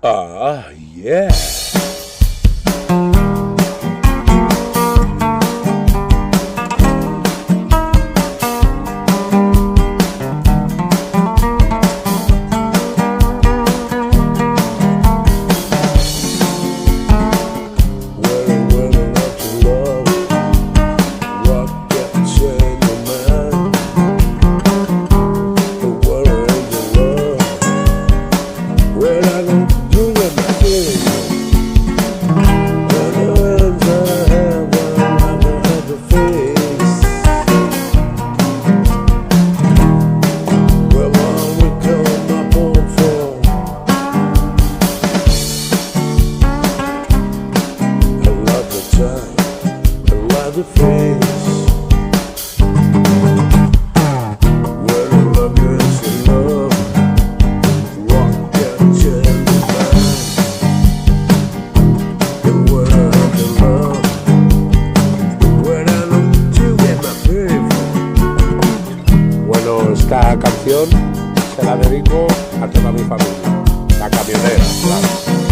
Ah, yeah. The face where the love is in love, rock that jelly mind, the world of the love, when I look to get my beautiful. Bueno, esta canción se la dedico a toda mi familia, la camionera, claro.